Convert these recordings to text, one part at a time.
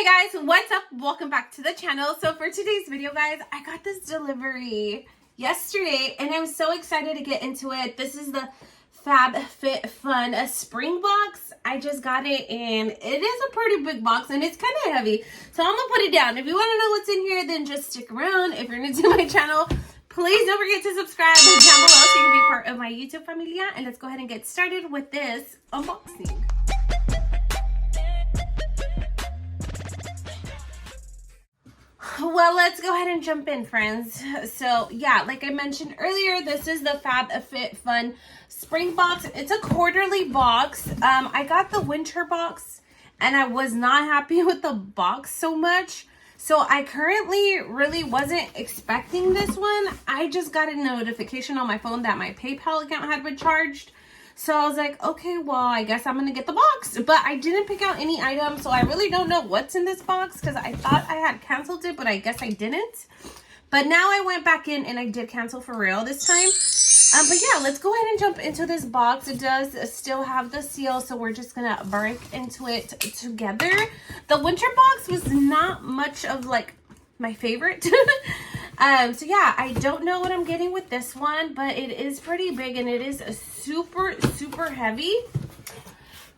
Hey guys, what's up? Welcome back to the channel. So for today's video, guys, I got this delivery yesterday and I'm so excited to get into it. This is the FabFitFun Spring box. I just got it and it is a pretty big box and it's kind of heavy. So I'm gonna put it down. If you want to know what's in here, then just stick around. If you're new to my channel, please don't forget to subscribe down below so you can be part of my YouTube familia. And let's go ahead and get started with this unboxing. Well, let's go ahead and jump in, friends. So yeah, like I mentioned earlier, this is the FabFitFun Spring box. It's a quarterly box. I got the winter box and I was not happy with the box so much. So I currently really wasn't expecting this one. I just got a notification on my phone that my PayPal account had been charged. So I was like, okay, well, I guess I'm going to get the box. But I didn't pick out any items, so I really don't know what's in this box because I thought I had canceled it, but I guess I didn't. But now I went back in and I did cancel for real this time. But yeah, let's go ahead and jump into this box. It does still have the seal, so we're just going to break into it together. The winter box was not much of like my favorite. So yeah, I don't know what I'm getting with this one, but it is pretty big and it is super heavy.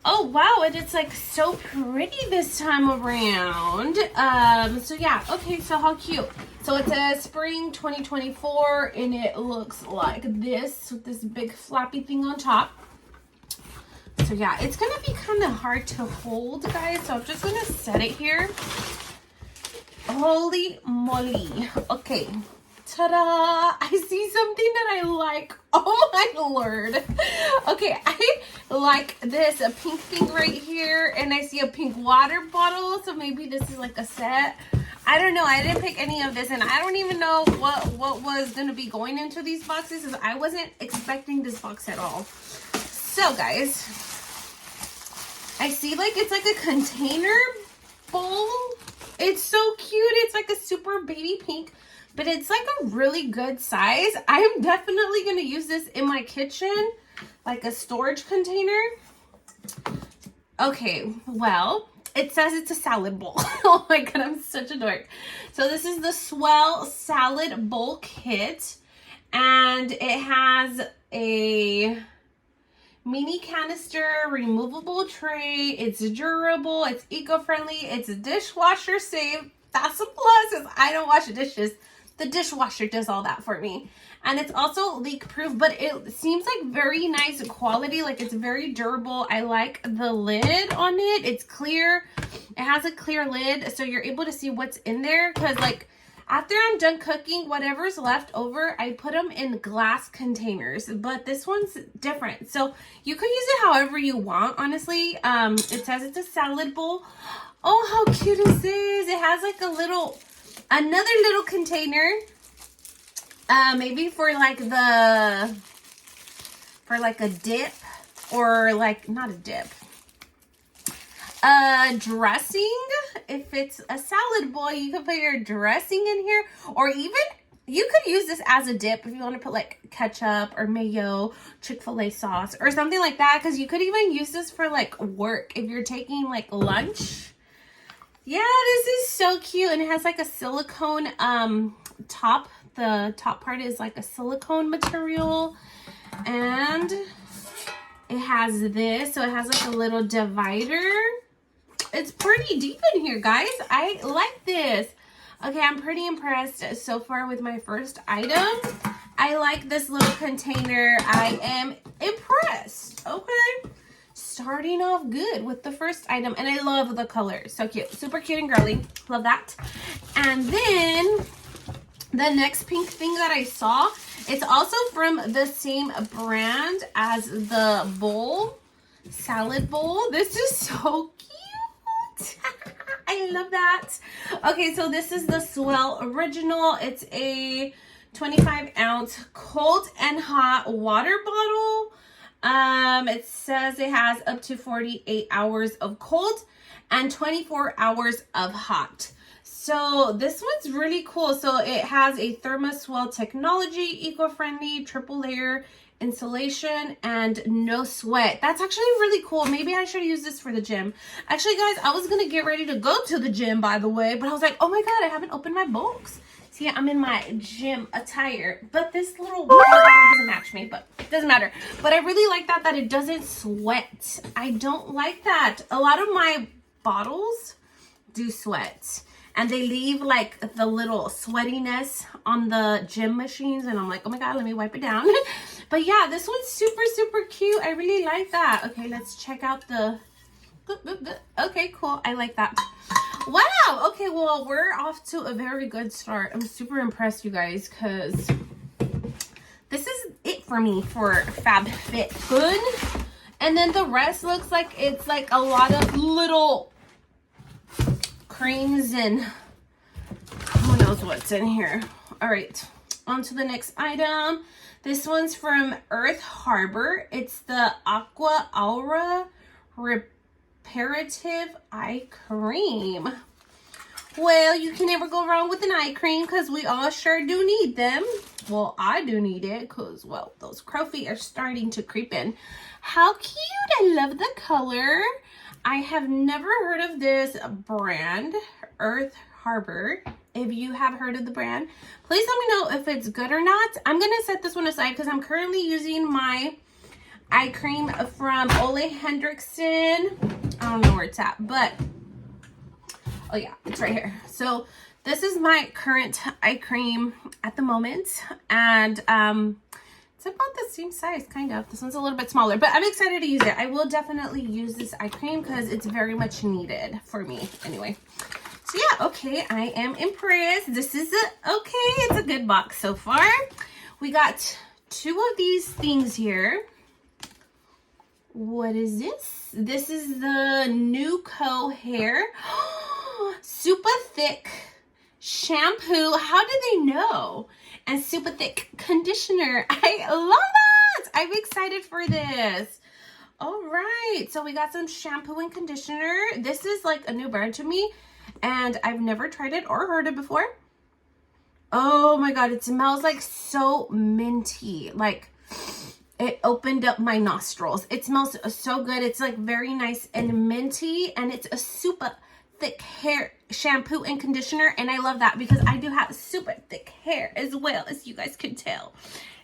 Oh wow, and it's like so pretty this time around. So yeah, okay, so how cute. So it's a spring 2024 and it looks like this with this big flappy thing on top. So yeah, it's gonna be kind of hard to hold, guys, so I'm just gonna set it here. Holy moly. Okay. Ta-da! I see something that I like. Oh my lord. Okay, I like this a pink thing right here. And I see a pink water bottle. So maybe this is like a set. I don't know. I didn't pick any of this. And I don't even know what was going to be going into these boxes. Because I wasn't expecting this box at all. So guys, I see like it's like a container bowl. It's so cute. It's like a super baby pink, but it's like a really good size. I'm definitely going to use this in my kitchen, like a storage container. Okay, well, it says it's a salad bowl. Oh my god, I'm such a dork. So this is the Swell Salad Bowl Kit, and it has a mini canister, removable tray. It's durable, it's eco-friendly, it's dishwasher safe. That's a plus because I don't wash dishes. The dishwasher does all that for me. And it's also leak proof, but it seems like very nice quality. Like it's very durable. I like the lid on it. It's clear. It has a clear lid so you're able to see what's in there, because like after I'm done cooking, whatever's left over, I put them in glass containers. But this one's different. So you could use it however you want, honestly. It says it's a salad bowl. Oh, how cute is this? It has like another little container. Maybe for like a dip, or like, not a dip. Dressing. If it's a salad bowl, you could put your dressing in here, or even you could use this as a dip if you want to put like ketchup or mayo, Chick-fil-A sauce or something like that, because you could even use this for like work if you're taking like lunch. Yeah, this is so cute, and it has like a silicone top. The top part is like a silicone material, and it has this, so it has like a little divider. It's pretty deep in here, guys. I like this. Okay, I'm pretty impressed so far with my first item. I like this little container. I am impressed. Okay, starting off good with the first item, and I love the color. So cute, super cute and girly. Love that. And then the next pink thing that I saw, it's also from the same brand as the bowl, salad bowl. This is so cute. I love that. Okay, so this is the Swell Original. It's a 25-ounce cold and hot water bottle. It says it has up to 48 hours of cold and 24 hours of hot. So this one's really cool. So it has a ThermoSwell technology, eco-friendly, triple layer insulation and no sweat. That's actually really cool. Maybe I should use this for the gym. Actually, guys, I was gonna get ready to go to the gym, by the way, but I was like, oh my god, I haven't opened my box. See, I'm in my gym attire, but this little water bottle doesn't match me, but it doesn't matter. But I really like that it doesn't sweat. I don't like that. A lot of my bottles do sweat, and they leave like the little sweatiness on the gym machines, and I'm like, oh my god, let me wipe it down. But yeah, this one's super, super cute. I really like that. Okay, let's check out the... Okay, cool. I like that. Wow. Okay, well, we're off to a very good start. I'm super impressed, you guys, because this is it for me for FabFitFun. And then the rest looks like it's like a lot of little creams and who knows what's in here. All right, on to the next item. This one's from Earth Harbor. It's the Aqua Aura Reparative Eye Cream. Well, you can never go wrong with an eye cream because we all sure do need them. Well, I do need it because, well, those crow feet are starting to creep in. How cute. I love the color. I have never heard of this brand, Earth Harbor. If you have heard of the brand, please let me know if it's good or not. I'm going to set this one aside because I'm currently using my eye cream from Ole Hendrickson. I don't know where it's at, but oh yeah, it's right here. So this is my current eye cream at the moment, and it's about the same size, kind of. This one's a little bit smaller, but I'm excited to use it. I will definitely use this eye cream because it's very much needed for me anyway. So yeah, okay, I am impressed. This is it's a good box so far. We got 2 of these things here. What is this? This is the Nuco hair super thick shampoo. How do they know? And super thick conditioner. I love that. I'm excited for this. All right, so we got some shampoo and conditioner. This is like a new brand to me, and I've never tried it or heard it before. Oh my god, it smells like so minty. Like, it opened up my nostrils. It smells so good. It's like very nice and minty, and it's a super thick hair shampoo and conditioner, and I love that because I do have super thick hair as well, as you guys can tell.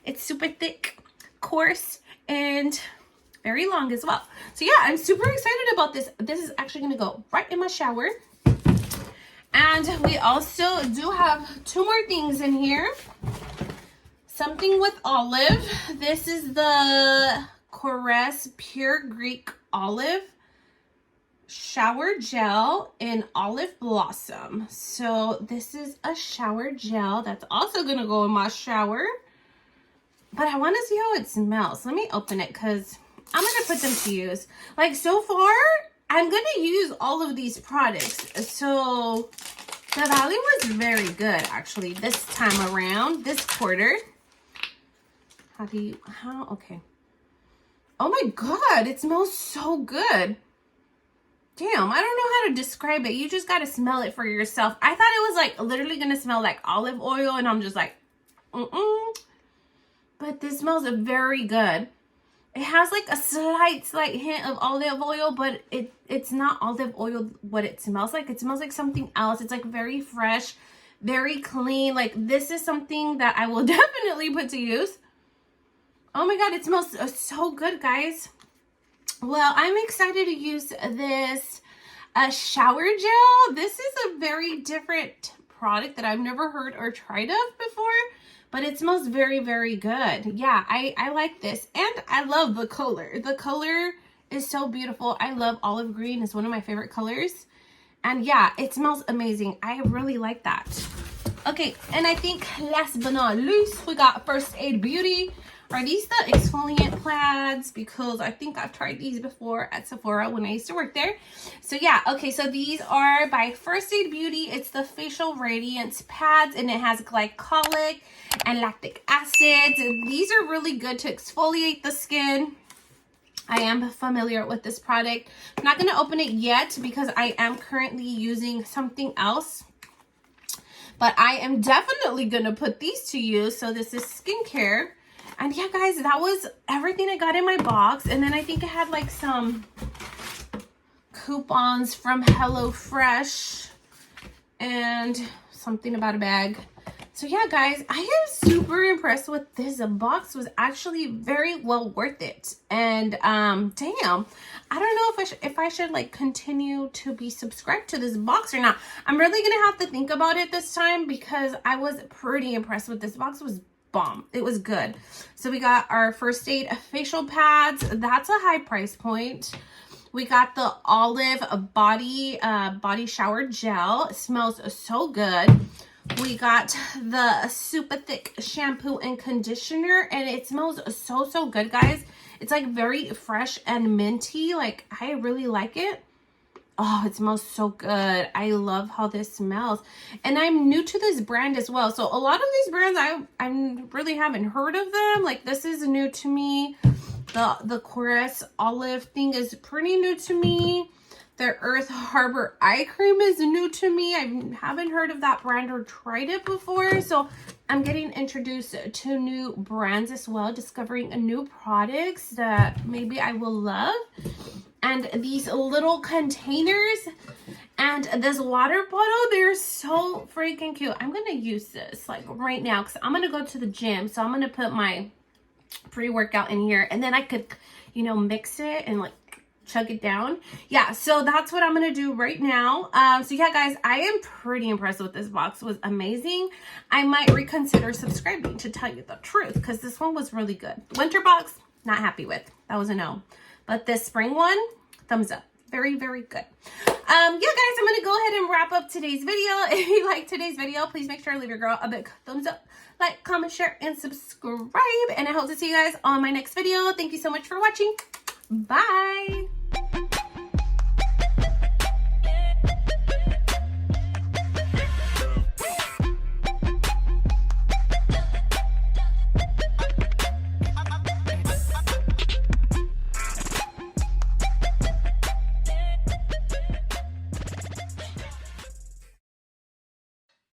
It's super thick, coarse, and very long as well. So yeah, I'm super excited about this. This is actually going to go right in my shower. And we also do have 2 more things in here. Something with olive. This is the Caress Pure Greek Olive shower gel in olive blossom. So this is a shower gel that's also gonna go in my shower, but I want to see how it smells. Let me open it because I'm gonna put them to use. Like, so far I'm gonna use all of these products, so the value was very good actually this time around, this quarter. Okay. Oh my god, it smells so good. Damn, I don't know how to describe it. You just got to smell it for yourself. I thought it was like literally going to smell like olive oil, and I'm just like, But this smells very good. It has like a slight hint of olive oil, but it's not olive oil what it smells like. It smells like something else. It's like very fresh, very clean. Like, this is something that I will definitely put to use. Oh my god, it smells so good, guys. Well, I'm excited to use this shower gel. This is a very different product that I've never heard or tried of before, but it smells very, very good. Yeah, I like this, and I love the color. The color is so beautiful. I love olive green. It's one of my favorite colors, and yeah, it smells amazing. I really like that. Okay, and I think last but not least, we got First Aid Beauty. Are these the exfoliant plaids? Because I think I've tried these before at Sephora when I used to work there. So yeah, okay, so these are by First Aid Beauty. It's the Facial Radiance Pads, and it has glycolic and lactic acids. These are really good to exfoliate the skin. I am familiar with this product. I'm not going to open it yet because I am currently using something else. But I am definitely going to put these to use. So this is skincare. And yeah, guys, that was everything I got in my box. And then I think it had like some coupons from HelloFresh and something about a bag. So yeah, guys, I am super impressed with this. The box was actually very well worth it. And damn, I don't know if I should like continue to be subscribed to this box or not. I'm really gonna have to think about it this time because I was pretty impressed with this box. It was bomb. It was good. So we got our first aid facial pads. That's a high price point. We got the olive body shower gel. It smells so good. We got the super thick shampoo and conditioner, and it smells so good, guys. It's like very fresh and minty. Like, I really like it. Oh, it smells so good. I love how this smells. And I'm new to this brand as well. So a lot of these brands, I really haven't heard of them. Like, this is new to me. The Chorus olive thing is pretty new to me. The Earth Harbor eye cream is new to me. I haven't heard of that brand or tried it before. So I'm getting introduced to new brands as well, discovering new products that maybe I will love. And these little containers and this water bottle, they're so freaking cute. I'm going to use this like right now because I'm going to go to the gym. So I'm going to put my pre-workout in here and then I could, you know, mix it and like chug it down. Yeah, so that's what I'm gonna do right now. So yeah, guys, I am pretty impressed with this box. It was amazing. I might reconsider subscribing, to tell you the truth, because this one was really good. Winter box, not happy with. That was a no. But this spring one, thumbs up. Very good. Yeah, guys, I'm gonna go ahead and wrap up today's video. If you like today's video, please make sure to leave your girl a big thumbs up, like, comment, share, and subscribe. And I hope to see you guys on my next video. Thank you so much for watching. Bye.